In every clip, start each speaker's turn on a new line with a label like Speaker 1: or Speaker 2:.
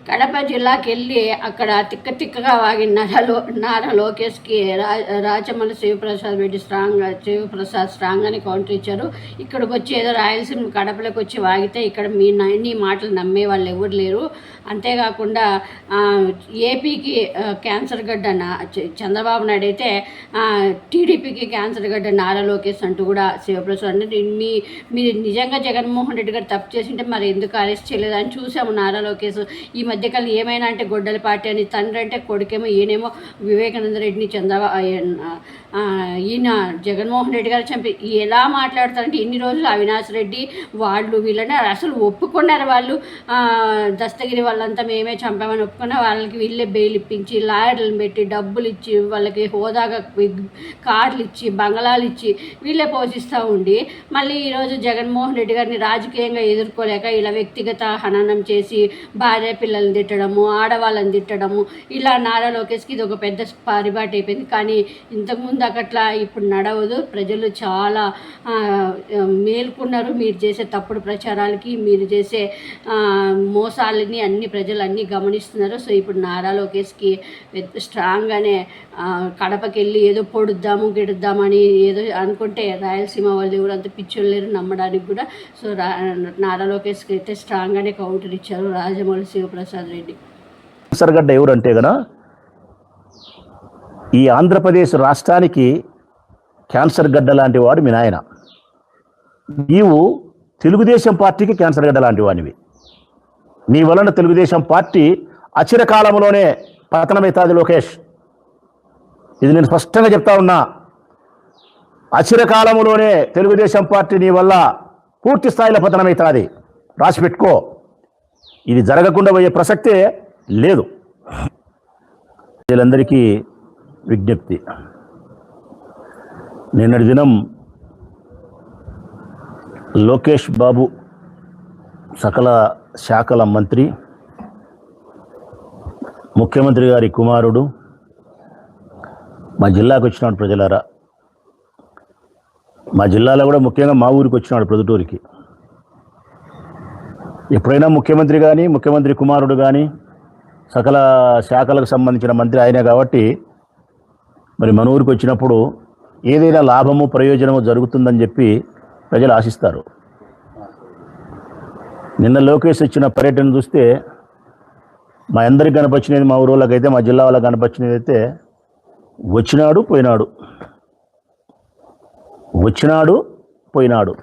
Speaker 1: కడప జిల్లాకి వెళ్ళి అక్కడ తిక్కగా వాగిన నారా లోకేష్కి రాచమల్లి శివప్రసాద్ స్ట్రాంగ్ అని కౌంటర్ ఇచ్చారు. ఇక్కడికి వచ్చి ఏదో రాయలసీమ కడపలోకి వచ్చి వాగితే ఇక్కడ నీ మాటలు నమ్మే వాళ్ళు ఎవరు లేరు. అంతేకాకుండా ఏపీకి క్యాన్సర్ గడ్డ చంద్రబాబు నాయుడు అయితే టీడీపీకి క్యాన్సర్ గడ్డ నారా లోకేష్ అంటూ కూడా శివప్రసాద్ అంటే మీరు నిజంగా జగన్మోహన్ రెడ్డి గారు తప్పు చేసింటే మరి ఎందుకు అరెస్ట్ చేయలేదు అని చూసాము. నారా లోకేష్ ఈ మధ్యకాలం ఏమైనా అంటే గొడ్డల పార్టీ అని, తండ్రి అంటే కొడుకేమో, ఈయనేమో వివేకానంద రెడ్డిని ఈయన జగన్మోహన్ రెడ్డి గారు చంపి ఎలా మాట్లాడతారంటే ఇన్ని రోజులు అవినాష్ రెడ్డి వాళ్ళు వీళ్ళని అసలు ఒప్పుకున్నారు. వాళ్ళు దస్తగిరి వాళ్ళంతా మేమే చంపామని ఒప్పుకున్న వాళ్ళకి వీళ్ళే బెయిల్ ఇప్పించి లాయర్లను పెట్టి డబ్బులు ఇచ్చి వాళ్ళకి హోదాగా కార్లు ఇచ్చి బంగళాలు ఇచ్చి వీళ్ళే పోషిస్తూ ఉండి మళ్ళీ ఈరోజు జగన్మోహన్ రెడ్డి గారిని రాజకీయంగా ఎదుర్కోలేక ఇలా వ్యక్తిగత హననం చేసి భార్య పిల్లల్ని తిట్టడము, ఆడవాళ్ళని తిట్టడము, ఇలా నారా లోకేష్కి ఇది ఒక పెద్ద పరిపాటి అయిపోయింది. కానీ ఇంతకుముందు అట్లా ఇప్పుడు నడవదు. ప్రజలు చాలా మేల్కొన్నారు. మీరు చేసే తప్పుడు ప్రచారాలకి, మీరు చేసే మోసాలని అన్ని ప్రజలు అన్నీ గమనిస్తున్నారు. సో ఇప్పుడు నారా లోకేష్కి స్ట్రాంగ్గానే కడపకి వెళ్ళి ఏదో పొడుద్దాము గిడుద్దామని ఏదో అనుకుంటే రాయలసీమ వాళ్ళు ఎవరు అంత పిచ్చోళ్ళు లేరు నమ్మడానికి కూడా. సో నారా లోకేష్కి అయితే స్ట్రాంగ్గానే కౌంటర్ ఇచ్చారు రాజమౌళి శివప్రసాద్ రెడ్డి.
Speaker 2: సర్గడ్డ ఎవరంటే గన ఈ ఆంధ్రప్రదేశ్ రాష్ట్రానికి క్యాన్సర్ గడ్డ లాంటి వాడు మీ నాయన. నీవు తెలుగుదేశం పార్టీకి క్యాన్సర్ గడ్డ లాంటి వాడివి. నీ వలన తెలుగుదేశం పార్టీ అచిరకాలంలోనే పతనమవుతుంది లోకేష్. ఇది నేను స్పష్టంగా చెప్తా ఉన్నా. అచిరకాలంలోనే తెలుగుదేశం పార్టీ నీ వల్ల పూర్తి స్థాయిలో పతనమవుతుంది. రాసి పెట్టుకో. ఇది జరగకుండా పోయే ప్రసక్తే లేదు. వీళ్ళందరికీ విజ్ఞప్తి. నిన్నటి దినం లోకేష్ బాబు సకల శాఖల మంత్రి, ముఖ్యమంత్రి గారి కుమారుడు మా జిల్లాకు వచ్చినాడు. ప్రజలారా, మా జిల్లాలో కూడా ముఖ్యంగా మా ఊరికి వచ్చినాడు, ప్రొద్దుటూరికి. ఎప్పుడైనా ముఖ్యమంత్రి కానీ, ముఖ్యమంత్రి కుమారుడు కానీ, సకల శాఖలకు సంబంధించిన మంత్రి ఆయనే కాబట్టి మరి మన ఊరికి వచ్చినప్పుడు ఏదైనా లాభము ప్రయోజనము జరుగుతుందని చెప్పి ప్రజలు ఆశిస్తారు. నిన్న లోకేష్ ఇచ్చిన పర్యటన చూస్తే మా అందరికి కనపచ్చినది, మా ఊరోళ్ళకైతే, మా జిల్లా వాళ్ళకి కనపచ్చినది అయితే వచ్చినాడు పోయినాడు, వచ్చినాడు పోయినాడు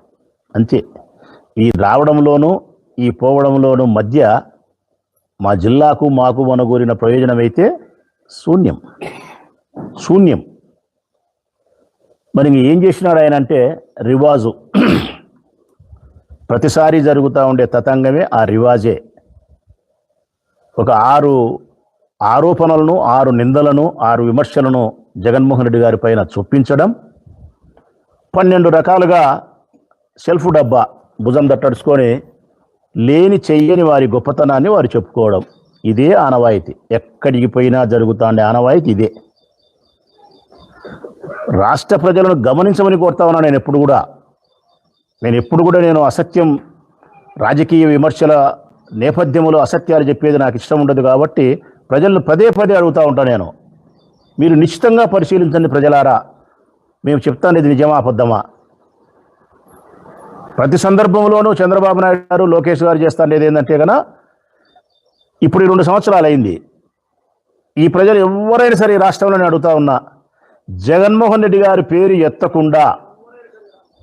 Speaker 2: అంతే. ఈ రావడంలోనూ ఈ పోవడంలోనూ మధ్య మా జిల్లాకు మాకు మనగూరిన ప్రయోజనం అయితే శూన్యం. మరి ఏం చేసినాడు ఆయన అంటే రివాజు. ప్రతిసారి జరుగుతూ ఉండే తతంగమే ఆ రివాజే. ఒక 6 ఆరోపణలను, 6 నిందలను, 6 విమర్శలను జగన్మోహన్ రెడ్డి గారి పైన చొప్పించడం, 12 రకాలుగా సెల్ఫ్ డబ్బా భుజం తట్టడుచుకొని లేని చెయ్యని వారి గొప్పతనాన్ని వారు చెప్పుకోవడం, ఇదే ఆనవాయితీ. ఎక్కడికి పోయినా జరుగుతూ ఉండే ఆనవాయితీ ఇదే. రాష్ట్ర ప్రజలను గమనించమని కోరుతా ఉన్నాను. నేను ఎప్పుడు కూడా నేను అసత్యం, రాజకీయ విమర్శల నేపథ్యంలో అసత్యాలు చెప్పేది నాకు ఇష్టం ఉండదు. కాబట్టి ప్రజలను పదే అడుగుతూ ఉంటాను నేను. మీరు నిశ్చితంగా పరిశీలించండి ప్రజలారా, మేము చెప్తాను ఇది నిజమా అబద్ధమా. ప్రతి సందర్భంలోనూ చంద్రబాబు నాయుడు గారు, లోకేష్ గారు చేస్తానేది ఏంటంటే కన్నా ఇప్పుడు 2 సంవత్సరాలు అయింది. ఈ ప్రజలు ఎవరైనా సరే ఈ రాష్ట్రంలోనే అడుగుతా ఉన్నా, జగన్మోహన్ రెడ్డి గారి పేరు ఎత్తకుండా,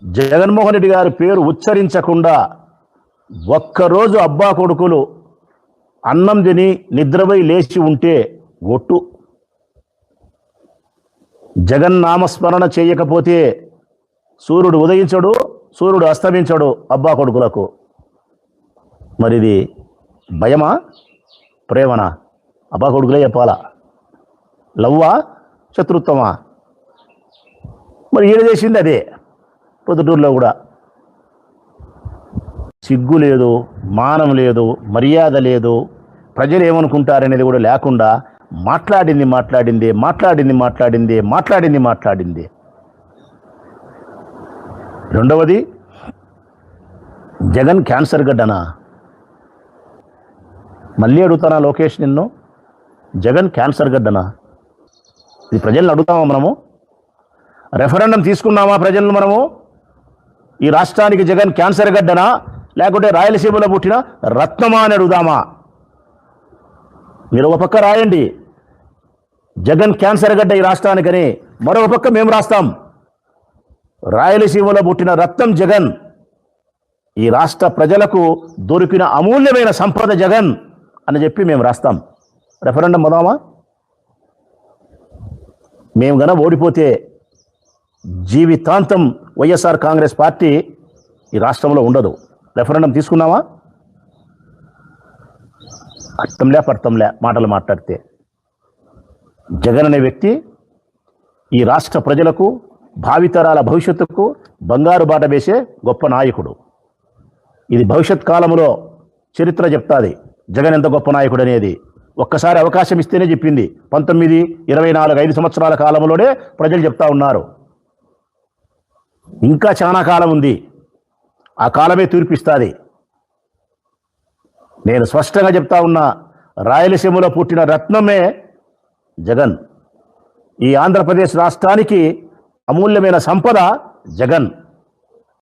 Speaker 2: జగన్మోహన్ రెడ్డి గారి పేరు ఉచ్చరించకుండా ఒక్కరోజు అబ్బా కొడుకులు అన్నం తిని నిద్రపోయి లేచి ఉంటే ఒట్టు. జగన్ నామస్మరణ చేయకపోతే సూర్యుడు ఉదయించడు, సూర్యుడు అస్తమించడు అబ్బా కొడుకులకు. మరిది భయమా, ప్రేమనా? అబ్బా కొడుకులే చెప్పాలా? లవ్వా, శత్రుత్వమా? మరి ఈయన చేసింది అదే. పొద్దుటూరులో కూడా సిగ్గు లేదు, మానం లేదు, మర్యాద లేదు, ప్రజలు ఏమనుకుంటారనేది కూడా లేకుండా మాట్లాడింది. రెండవది, జగన్ క్యాన్సర్ గడ్డనా? మళ్ళీ అడుగుతానా లోకేష్ నిన్ను, జగన్ క్యాన్సర్ గడ్డనా? ఇది ప్రజలను అడుగుతామా మనము? రెఫరెండం తీసుకున్నామా ప్రజలను మనము? ఈ రాష్ట్రానికి జగన్ క్యాన్సర్ గడ్డనా లేకుంటే రాయలసీమలో పుట్టిన రత్నమా అని అడుగుదామా? మీరు ఒక పక్క రాయండి జగన్ క్యాన్సర్ గడ్డ ఈ రాష్ట్రానికని, మరొక పక్క మేము రాస్తాం రాయలసీమలో పుట్టిన రత్నం జగన్, ఈ రాష్ట్ర ప్రజలకు దొరికిన అమూల్యమైన సంపద జగన్ అని చెప్పి మేము రాస్తాం. రెఫరెండం పోదామా? మేము గన ఓడిపోతే జీవితాంతం వైఎస్ఆర్ కాంగ్రెస్ పార్టీ ఈ రాష్ట్రంలో ఉండదు. రెఫరెండం తీసుకున్నామా? అర్థంలే పర్థంలే మాటలు మాట్లాడితే. జగన్ అనే వ్యక్తి ఈ రాష్ట్ర ప్రజలకు, భావితరాల భవిష్యత్తుకు బంగారు బాట వేసే గొప్ప నాయకుడు. ఇది భవిష్యత్ కాలంలో చరిత్ర చెప్తాది జగన్ ఎంత గొప్ప నాయకుడు అనేది. ఒక్కసారి అవకాశం ఇస్తేనే చెప్పింది. 19, 24, 5 సంవత్సరాల కాలంలోనే ప్రజలు చెప్తా ఉన్నారు. ఇంకా చాలా కాలం ఉంది, ఆ కాలమే తీర్పిస్తుంది. నేను స్పష్టంగా చెప్తా ఉన్నా, రాయలసీమలో పుట్టిన రత్నమే జగన్. ఈ ఆంధ్రప్రదేశ్ రాష్ట్రానికి అమూల్యమైన సంపద జగన్.